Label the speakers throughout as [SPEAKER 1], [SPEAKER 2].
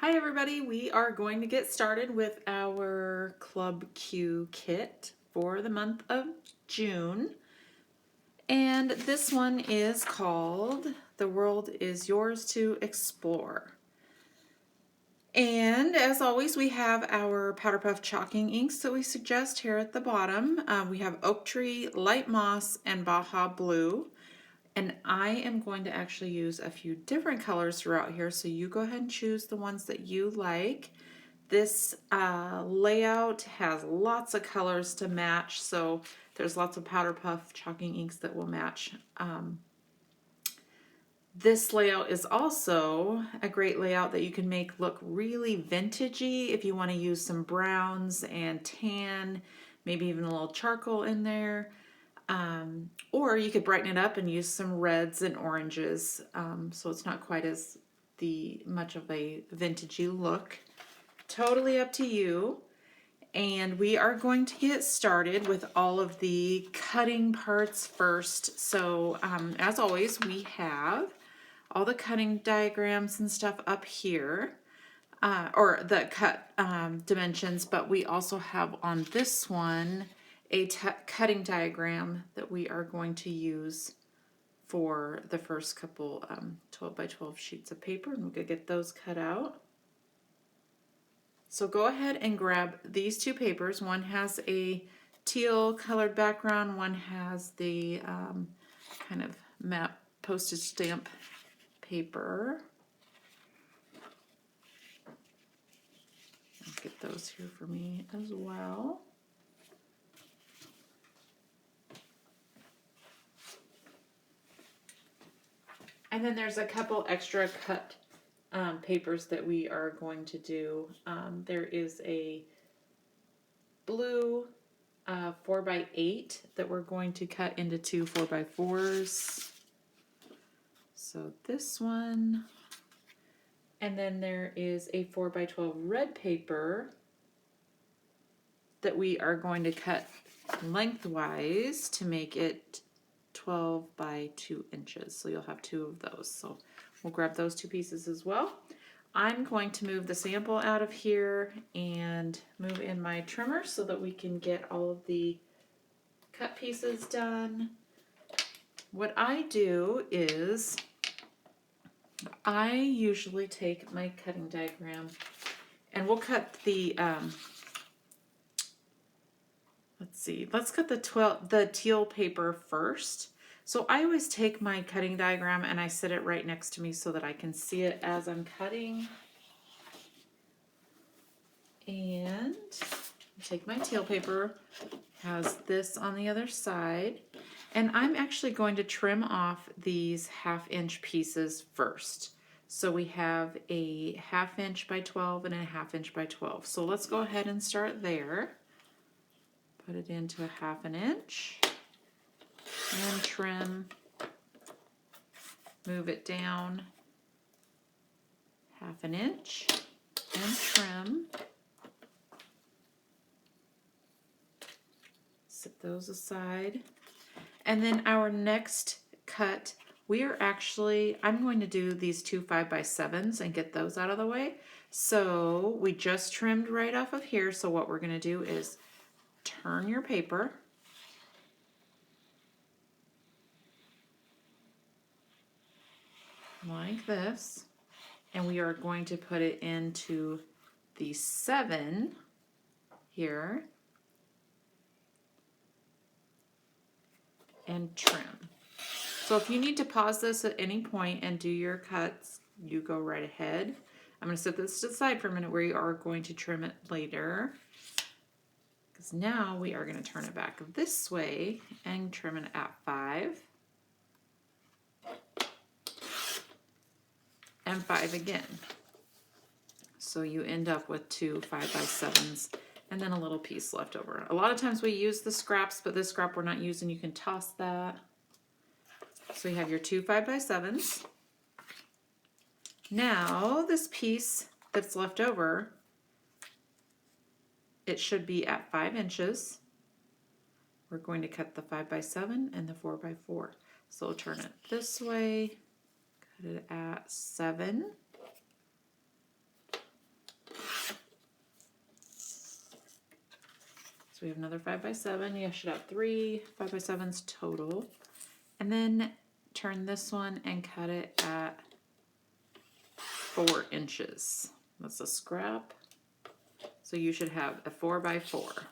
[SPEAKER 1] Hi everybody, we are going to get started with our Club Q kit for the month of June. And this one is called The World is Yours to Explore. And as always, we have our Powder Puff chalking inks that we suggest here at the bottom. We have Oak Tree, Light Moss, and Baja Blue. And I am going to actually use a few different colors throughout here, so you go ahead and choose the ones that you like. This layout has lots of colors to match, so there's lots of Powder Puff chalking inks that will match. This layout is also a great layout that you can make look really vintagey if you want to use some browns and tan, maybe even a little charcoal in there. Or you could brighten it up and use some reds and oranges, so it's not quite as much of a vintagey look. Totally up to you. And we are going to get started with all of the cutting parts first. So as always, we have all the cutting diagrams and stuff up here, or the cut dimensions, but we also have on this one a cutting diagram that we are going to use for the first couple 12 by 12 sheets of paper, and we're going to get those cut out. So go ahead and grab these two papers. One has a teal colored background, one has the kind of matte postage stamp paper. I'll get those here for me as well. And then there's a couple extra cut papers that we are going to do. There is a blue 4x8 that we're going to cut into two 4x4s. So this one. And then there is a 4x12 red paper that we are going to cut lengthwise to make it 12 by 2 inches. So you'll have two of those. So we'll grab those two pieces as well. I'm going to move the sample out of here and move in my trimmer so that we can get all of the cut pieces done. What I do is I usually take my cutting diagram and we'll cut the let's cut the teal paper first. So I always take my cutting diagram and I set it right next to me so that I can see it as I'm cutting. And take my teal paper, has this on the other side, and I'm actually going to trim off these 1/2 inch pieces first. So we have a 1/2 inch by 12 and a 1/2 inch by 12. So let's go ahead and start there. Put it into a 1/2 inch and trim, move it down 1/2 inch and trim. Set those aside. And then our next cut, I'm going to do these two 5x7s and get those out of the way. So we just trimmed right off of here. So what we're going to do is turn your paper. Like this. And we are going to put it into the 7 here. And trim. So if you need to pause this at any point and do your cuts, you go right ahead. I'm going to set this aside for a minute. We are going to trim it later. Because now we are going to turn it back this way and trim it at 5. And 5 again. So you end up with two 5x7s and then a little piece left over. A lot of times we use the scraps, but this scrap we're not using. You can toss that. So you have your two 5x7s. Now this piece that's left over, it should be at 5 inches. We're going to cut the 5x7 and the 4x4. So we'll turn it this way, cut it at 7. So we have another 5x7. You should have 3 5x7s total. And then turn this one and cut it at 4 inches. That's a scrap. So you should have a 4x4.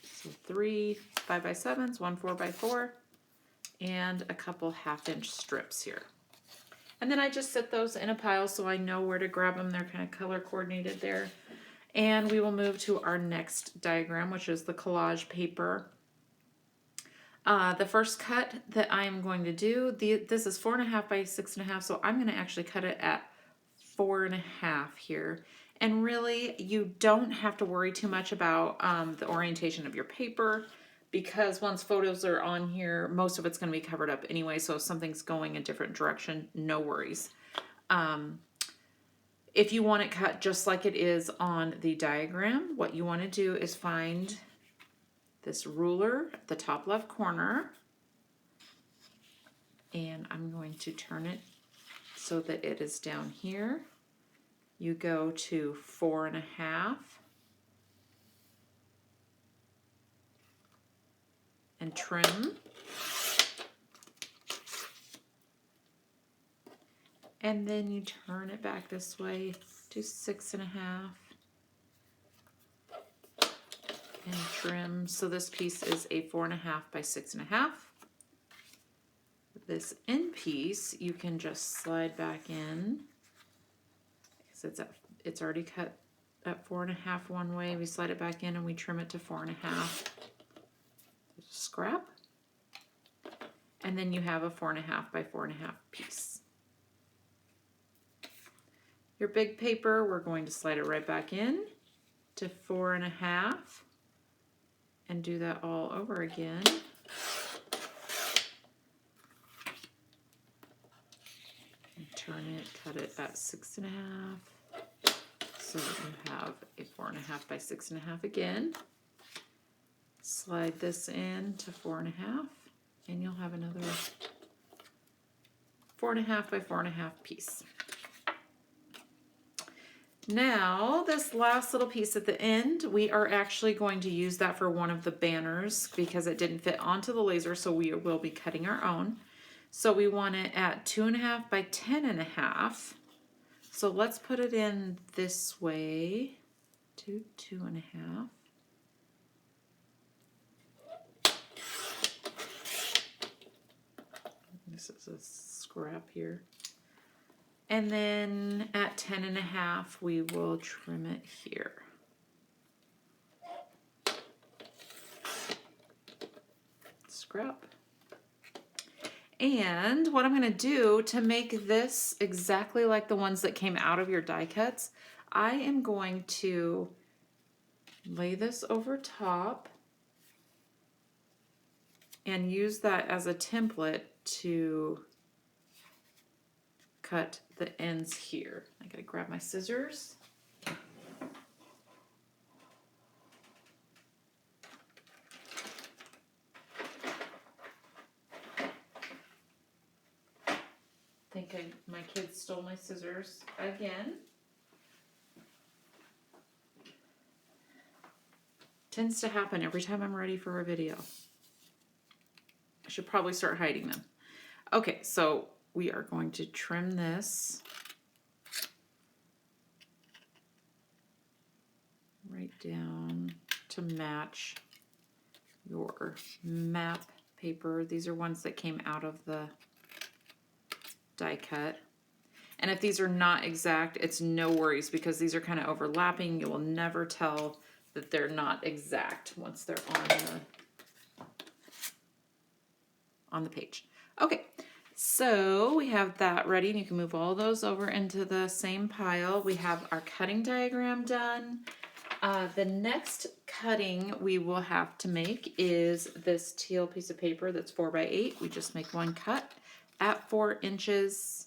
[SPEAKER 1] So 3 5x7s, 1 4x4, and a couple 1/2-inch strips here. And then I just set those in a pile so I know where to grab them. They're kind of color coordinated there. And we will move to our next diagram, which is the collage paper. The first cut that I am going to do, this is 4.5 by 6.5, so I'm going to actually cut it at 4.5 here. And really, you don't have to worry too much about the orientation of your paper, because once photos are on here, most of it's going to be covered up anyway, so if something's going a different direction, no worries. If you want it cut just like it is on the diagram, what you want to do is find this ruler at the top left corner, and I'm going to turn it so that it is down here. You go to 4.5 and trim, and then you turn it back this way to 6.5 and trim. So this piece is a 4.5 by 6.5. This end piece you can just slide back in because it's already cut at 4.5 one way. We slide it back in and we trim it to 4.5. Scrap, and then you have a 4.5 by 4.5 piece. Your big paper, we're going to slide it right back in to 4.5 and do that all over again. And turn it, cut it at 6.5, so that you have a 4.5 by 6.5 again. Slide this in to 4.5, and you'll have another 4.5 by 4.5 piece. Now, this last little piece at the end, we are actually going to use that for one of the banners because it didn't fit onto the laser, so we will be cutting our own. So we want it at 2.5 by 10.5. So let's put it in this way to 2.5. This is a scrap here. And then at 10.5, we will trim it here. Scrap. And what I'm going to do to make this exactly like the ones that came out of your die cuts, I am going to lay this over top and use that as a template to cut the ends here. I gotta grab my scissors. My kids stole my scissors again. Tends to happen every time I'm ready for a video. I should probably start hiding them. Okay, so we are going to trim this right down to match your map paper. These are ones that came out of the die cut. And if these are not exact, it's no worries because these are kind of overlapping. You will never tell that they're not exact once they're on the page. Okay, so we have that ready, and you can move all those over into the same pile. We have our cutting diagram done. The next cutting we will have to make is this teal piece of paper that's 4 by 8. We just make one cut at 4 inches.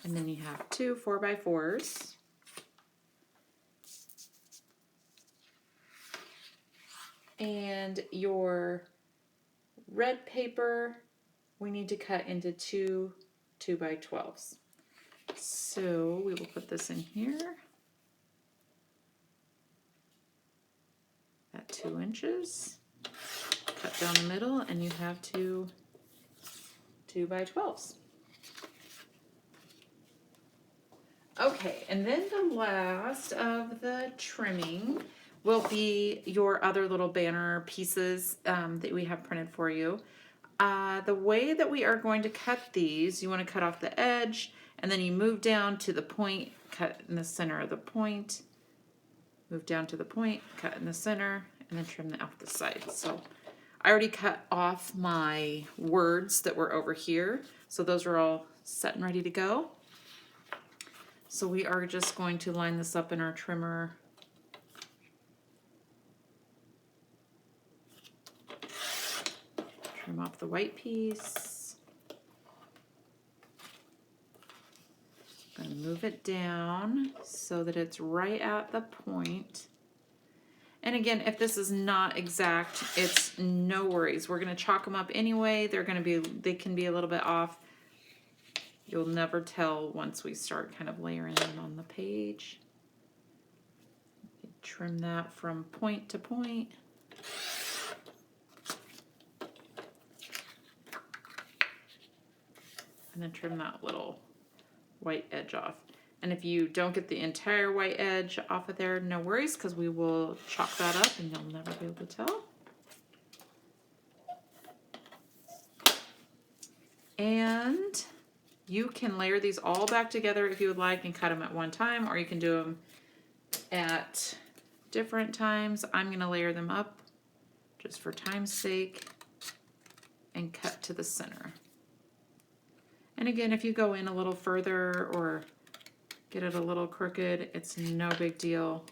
[SPEAKER 1] And then you have 2 4 by 4s. And your red paper, we need to cut into 2 2 by 12s. So we will put this in here at 2 inches, cut down the middle, and you have two 2x12s. Okay, and then the last of the trimming will be your other little banner pieces that we have printed for you. The way that we are going to cut these, you want to cut off the edge, and then you move down to the point, cut in the center of the point, move down to the point, cut in the center, and then trim off the side. So I already cut off my words that were over here, so those are all set and ready to go. So we are just going to line this up in our trimmer. Trim off the white piece. I'm going to move it down so that it's right at the point. And again, if this is not exact, it's no worries. We're going to chalk them up anyway. They can be a little bit off. You'll never tell once we start kind of layering them on the page. Trim that from point to point. And then trim that little white edge off. And if you don't get the entire white edge off of there, no worries, because we will chalk that up and you'll never be able to tell. And you can layer these all back together if you would like and cut them at one time, or you can do them at different times. I'm going to layer them up just for time's sake and cut to the center. And again, if you go in a little further or get it a little crooked, it's no big deal.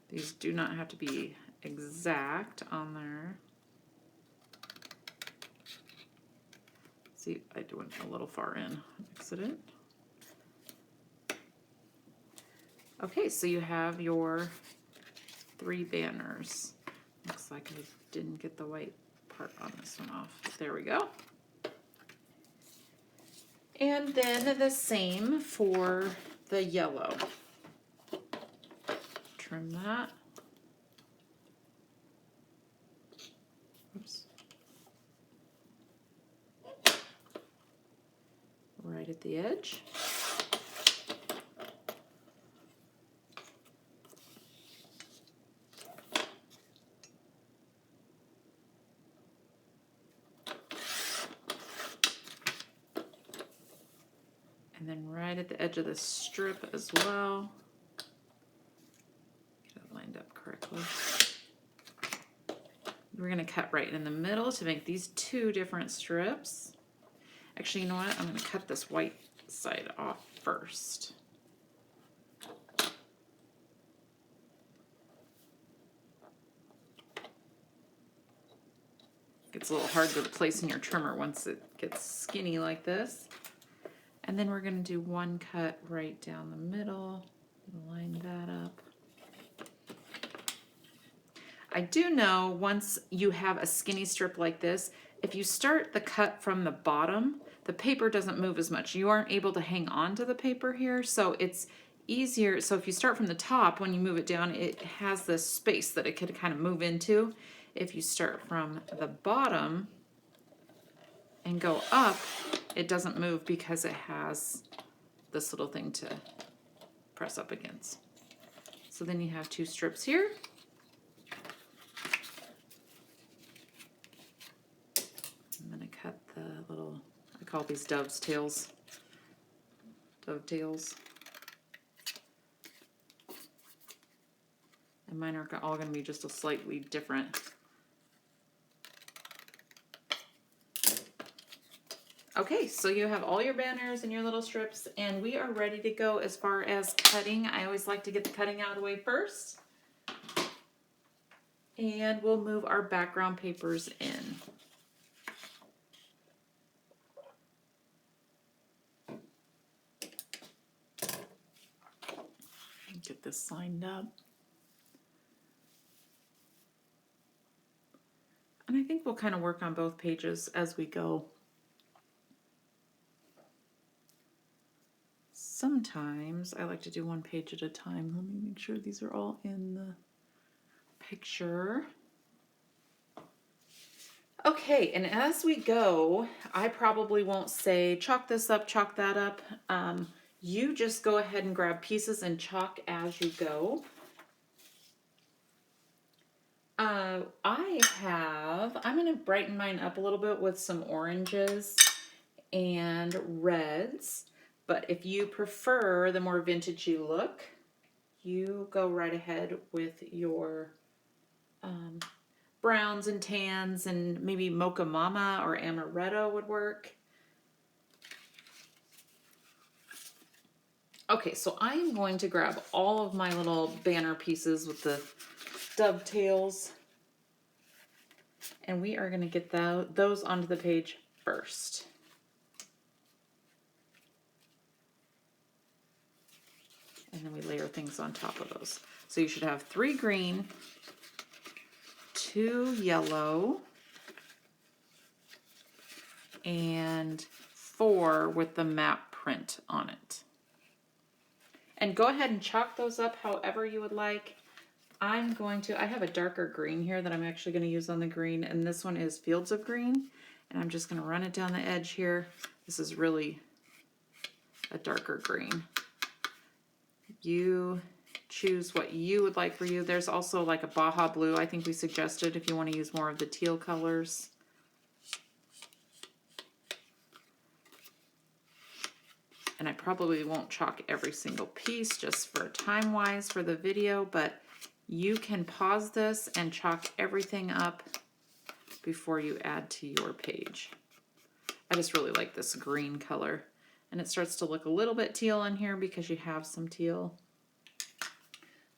[SPEAKER 1] These do not have to be exact on there. See, I went a little far in accident. Okay, so you have your 3 banners. Looks like I didn't get the white part on this one off. There we go. And then the same for the yellow. Trim that. Oops. Right at the edge. And then right at the edge of the strip as well. Get it lined up correctly. We're going to cut right in the middle to make these 2 different strips. Actually, you know what? I'm going to cut this white side off first. Gets a little hard to place in your trimmer once it gets skinny like this. And then we're going to do 1 cut right down the middle, line that up. I do know once you have a skinny strip like this, if you start the cut from the bottom, the paper doesn't move as much. You aren't able to hang on to the paper here, so it's easier. So if you start from the top, when you move it down, it has this space that it could kind of move into. If you start from the bottom and go up, it doesn't move because it has this little thing to press up against. So then you have 2 strips here. I'm going to cut the little, I call these dovetails. And mine are all going to be just a slightly different. Okay, so you have all your banners and your little strips, and we are ready to go as far as cutting. I always like to get the cutting out of the way first. And we'll move our background papers in. Get this lined up. think we'll kind of work on both pages as we go. Sometimes I like to do one page at a time. Let me make sure these are all in the picture. Okay, and as we go, I probably won't say chalk this up, chalk that up. You just go ahead and grab pieces and chalk as you go. I'm going to brighten mine up a little bit with some oranges and reds. But if you prefer the more vintagey look, you go right ahead with your browns and tans, and maybe Mocha Mama or Amaretto would work. Okay, so I am going to grab all of my little banner pieces with the dovetails, and we are going to get those onto the page first. And then we layer things on top of those. So you should have 3 green, 2 yellow, and 4 with the map print on it. And go ahead and chalk those up however you would like. I have a darker green here that I'm actually going to use on the green, and this one is Fields of Green, and I'm just going to run it down the edge here. This is really a darker green. You choose what you would like for you. There's also like a Baja Blue I think we suggested if you want to use more of the teal colors. And I probably won't chalk every single piece just for time-wise for the video, but you can pause this and chalk everything up before you add to your page. I just really like this green color, and it starts to look a little bit teal in here because you have some teal.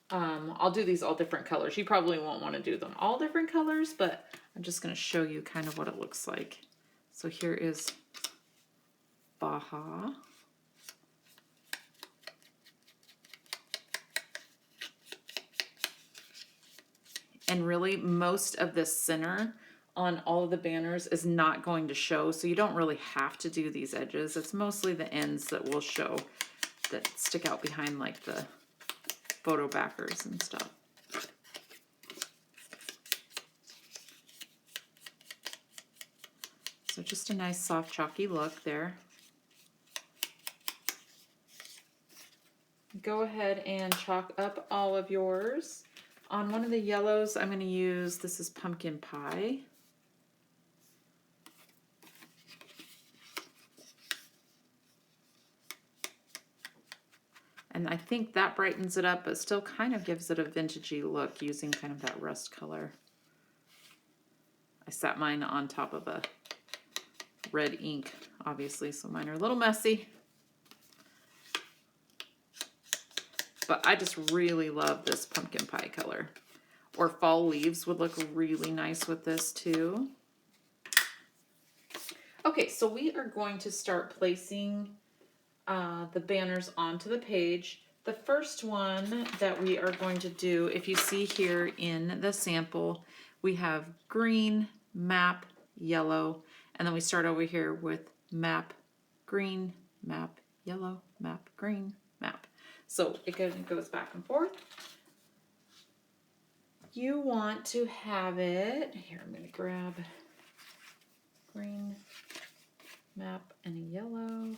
[SPEAKER 1] I'll do these all different colors. You probably won't want to do them all different colors, but I'm just going to show you kind of what it looks like. So here is Baja. And really, most of the center on all of the banners is not going to show, so you don't really have to do these edges. It's mostly the ends that will show, that stick out behind like the photo backers and stuff. So just a nice soft chalky look there. Go ahead and chalk up all of yours. On one of the yellows, I'm going to use, this is Pumpkin Pie. And I think that brightens it up, but still kind of gives it a vintagey look using kind of that rust color. I sat mine on top of a red ink, obviously, so mine are a little messy. But I just really love this pumpkin pie color. Or fall leaves would look really nice with this too. Okay, so we are going to start placing the banners onto the page. The first one that we are going to do, if you see here in the sample, we have green, map, yellow, and then we start over here with map, green, map, yellow, map, green, map. So it goes back and forth. You want to have it, here I'm going to grab green, map, and a yellow.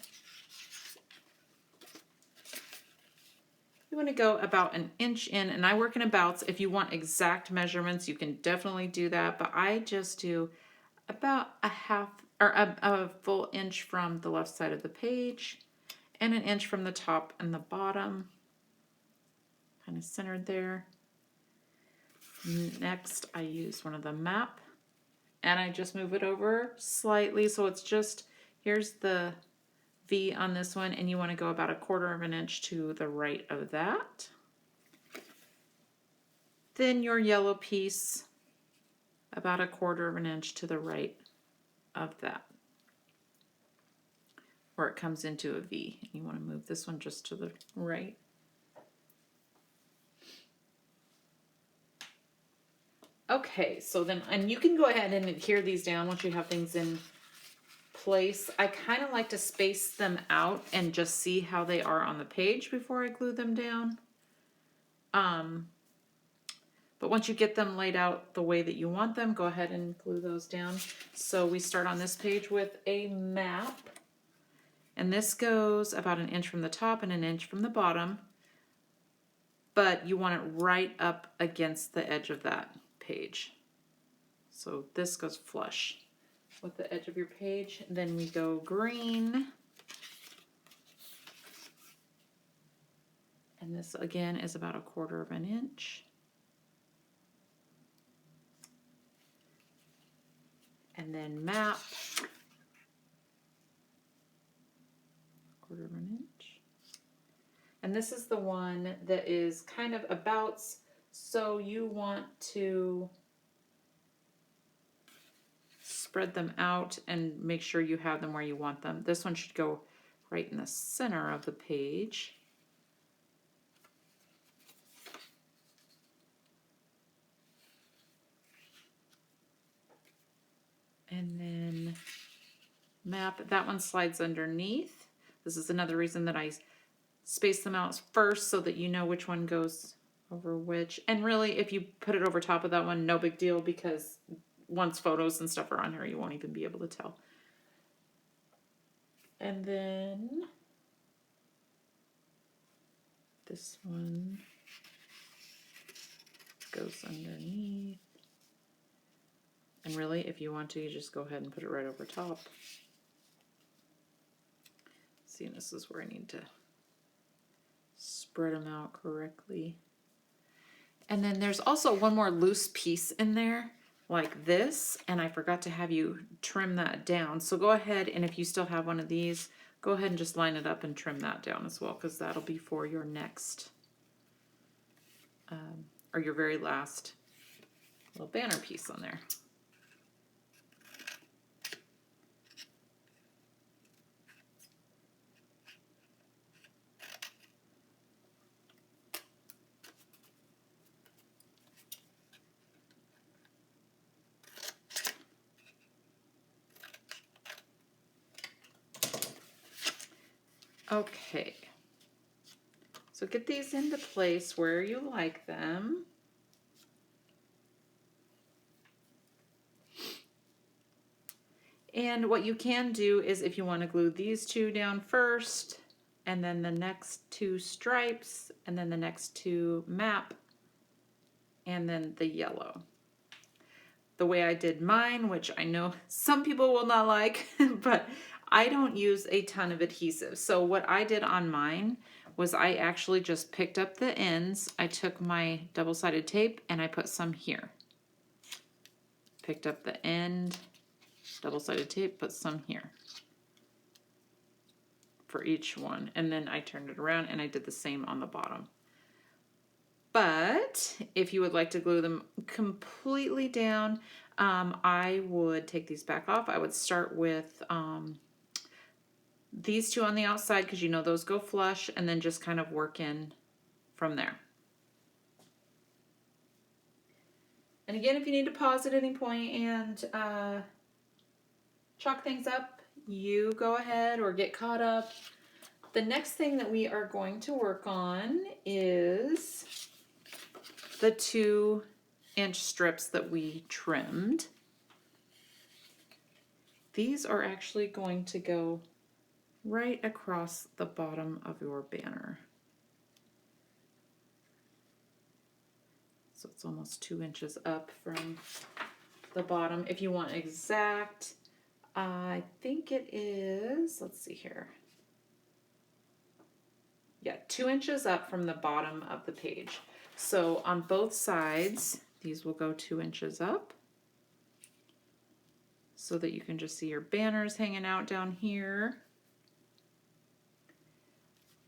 [SPEAKER 1] You want to go about an inch in, and I work in abouts. If you want exact measurements, you can definitely do that, but I just do about a full inch from the left side of the page and an inch from the top and the bottom, kind of centered there. Next, I use one of the map, and I just move it over slightly, so it's just, here's the V on this one, and you want to go about 1/4 of an inch to the right of that. Then your yellow piece, about 1/4 of an inch to the right of that, where it comes into a V. You want to move this one just to the right. Okay, so then, and you can go ahead and adhere these down once you have things in place. I kind of like to space them out and just see how they are on the page before I glue them down. But once you get them laid out the way that you want them, go ahead and glue those down. So we start on this page with a map. And this goes about 1 inch from the top and 1 inch from the bottom. But you want it right up against the edge of that page. So this goes flush with the edge of your page. Then we go green. And this again is about 1/4 of an inch. And then map, 1/4 of an inch. And this is the one that is kind of about, so you want to spread them out and make sure you have them where you want them. This one should go right in the center of the page. And then map, that one slides underneath. This is another reason that I space them out first so that you know which one goes over which. And really, if you put it over top of that one, no big deal, because once photos and stuff are on here, you won't even be able to tell. And then this one goes underneath. And really, if you want to, you just go ahead and put it right over top. See, and this is where I need to spread them out correctly. And then there's also one more loose piece in there, like this, and I forgot to have you trim that down. So go ahead, and if you still have one of these, go ahead and just line it up and trim that down as well, because that'll be for your next, or your very last little banner piece on there. Okay, so get these into place where you like them. And what you can do is, if you want to glue these two down first, and then the next 2 stripes, and then the next 2 map, and then the yellow. The way I did mine, which I know some people will not like, but I don't use a ton of adhesive. So what I did on mine was I actually just picked up the ends. I took my double-sided tape and I put some here. Picked up the end, double-sided tape, put some here for each one. And then I turned it around and I did the same on the bottom. But if you would like to glue them completely down, I would take these back off. I would start with these 2 on the outside, because you know those go flush, and then just kind of work in from there. And again, if you need to pause at any point and chalk things up, you go ahead, or get caught up. The next thing that we are going to work on is the 2-inch strips that we trimmed. These are actually going to go right across the bottom of your banner. So it's almost 2 inches up from the bottom. If you want exact, I think it is, let's see here. Yeah, 2 inches up from the bottom of the page. So on both sides, these will go 2 inches up, so that you can just see your banners hanging out down here.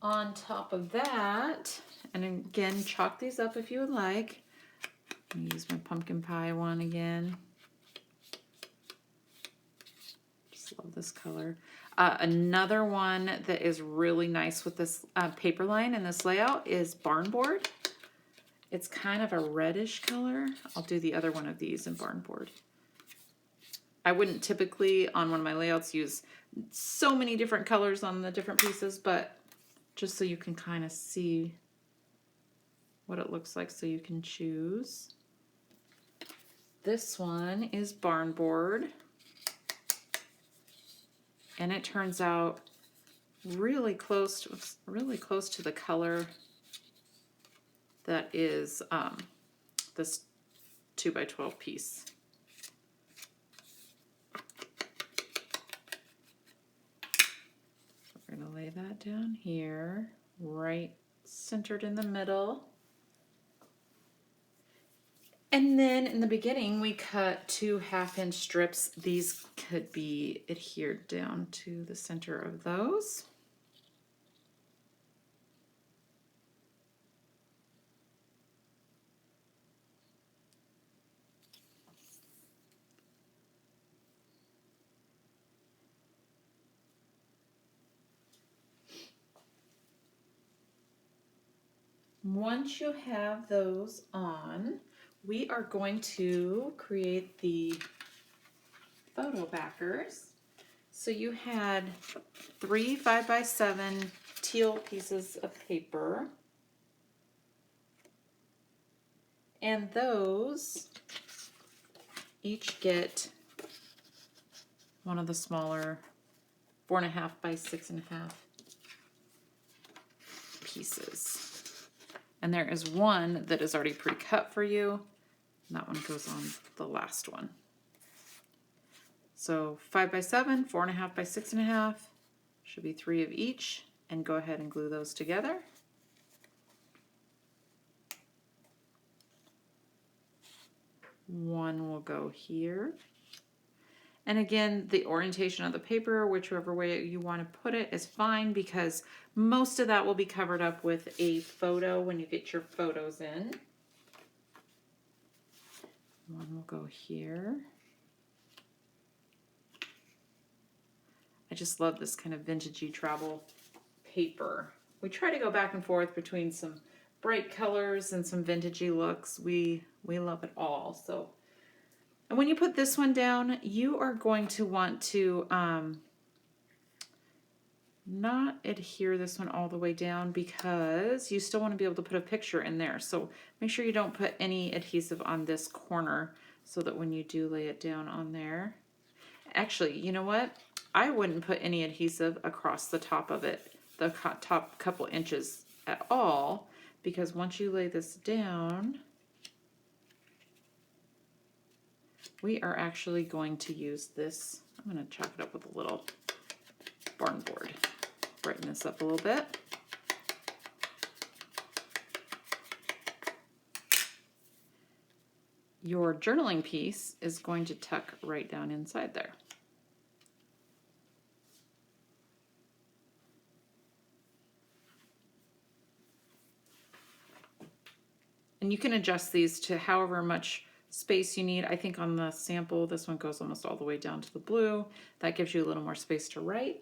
[SPEAKER 1] On top of that, and again, chalk these up if you would like. I'm gonna use my pumpkin pie one again. Just love this color. Another one that is really nice with this paper line and this layout is barn board. It's kind of a reddish color. I'll do the other one of these in Barn Board. I wouldn't typically on one of my layouts use so many different colors on the different pieces, but just so you can kind of see what it looks like so you can choose. This one is Barn Board, and it turns out really close to the color that is this 2x12 piece. We're going to lay that down here, right centered in the middle. And then in the beginning, we cut 2 1/2-inch strips. These could be adhered down to the center of those. Once you have those on, we are going to create the photo backers. So you had 3 5x7 teal pieces of paper, and those each get one of the smaller 4.5 by 6.5 pieces. And there is one that is already pre-cut for you, and that one goes on the last one. So 5x7, 4.5 by 6.5, should be 3 of each, and go ahead and glue those together. One will go here. And again, the orientation of the paper, whichever way you want to put it, is fine because most of that will be covered up with a photo when you get your photos in. One will go here. I just love this kind of vintagey travel paper. We try to go back and forth between some bright colors and some vintagey looks. We love it all. So. And when you put this one down, you are going to want to not adhere this one all the way down because you still want to be able to put a picture in there. So make sure you don't put any adhesive on this corner so that when you do lay it down on there. Actually, you know what? I wouldn't put any adhesive across the top of it, the top couple inches at all, because once you lay this down, we are actually going to use this. I'm going to chalk it up with a little Barn Board. Brighten this up a little bit. Your journaling piece is going to tuck right down inside there. And you can adjust these to however much space you need. I think on the sample, this one goes almost all the way down to the blue. That gives you a little more space to write.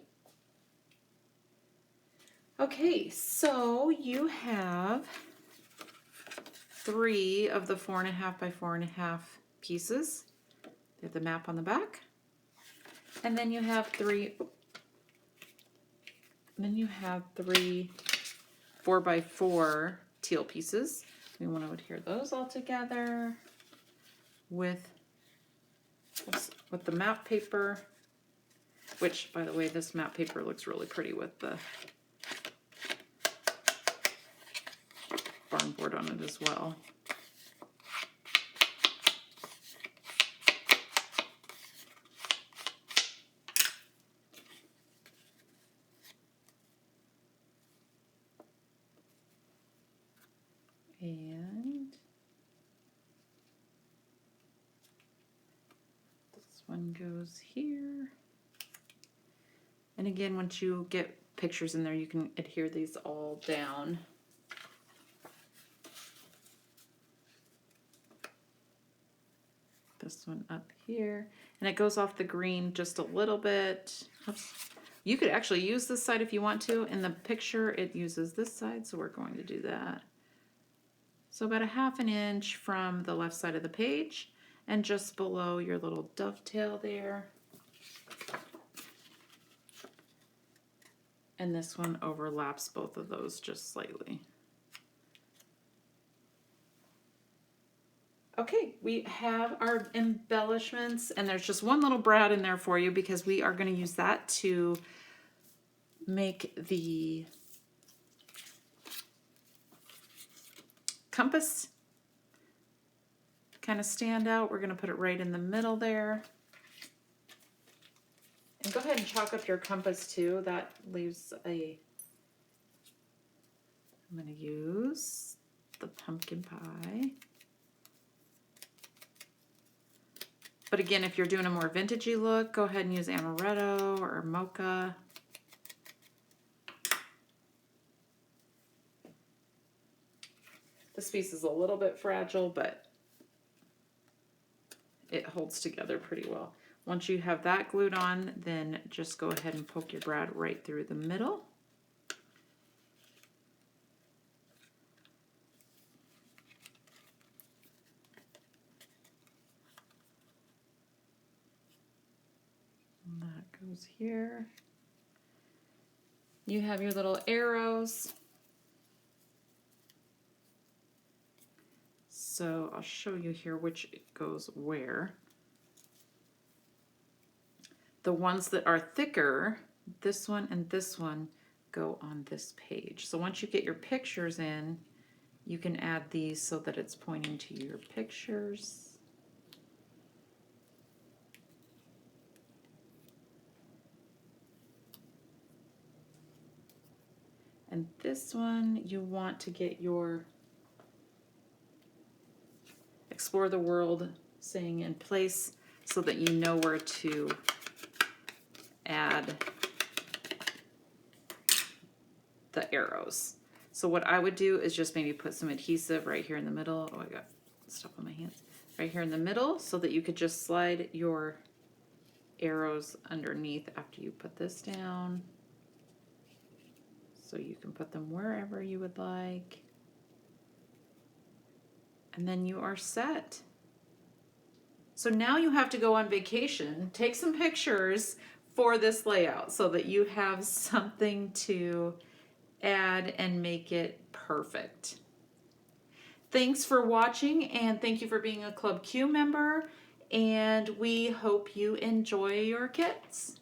[SPEAKER 1] Okay, so you have 3 of the 4.5 by 4.5 pieces. They have the map on the back. And then you have 3 4x4 teal pieces. We want to adhere those all together with the map paper, which, by the way, this map paper looks really pretty with the Barn Board on it as well. And this one goes here. And again, once you get pictures in there, you can adhere these all down. This one up here. And it goes off the green just a little bit. Oops. You could actually use this side if you want to. In the picture, it uses this side, so we're going to do that. So about a ½ inch from the left side of the page and just below your little dovetail there. And this one overlaps both of those just slightly. Okay, we have our embellishments, and there's just one little brad in there for you because we are going to use that to make the compass kind of stand out. We're going to put it right in the middle there. And go ahead and chalk up your compass too. That leaves a, I'm going to use the pumpkin pie. But again, if you're doing a more vintagey look, go ahead and use amaretto or mocha. This piece is a little bit fragile, but it holds together pretty well. Once you have that glued on, then just go ahead and poke your brad right through the middle. And that goes here. You have your little arrows. So I'll show you here which goes where. The ones that are thicker, this one and this one, go on this page. So once you get your pictures in, you can add these so that it's pointing to your pictures. And this one, you want to get your Explore the World saying in place so that you know where to add the arrows. So what I would do is just maybe put some adhesive right here in the middle. Oh, I got stuff on my hands. Right here in the middle so that you could just slide your arrows underneath after you put this down. So you can put them wherever you would like. And then you are set. So now you have to go on vacation, take some pictures for this layout so that you have something to add and make it perfect. Thanks for watching, and thank you for being a Club Q member, and we hope you enjoy your kits.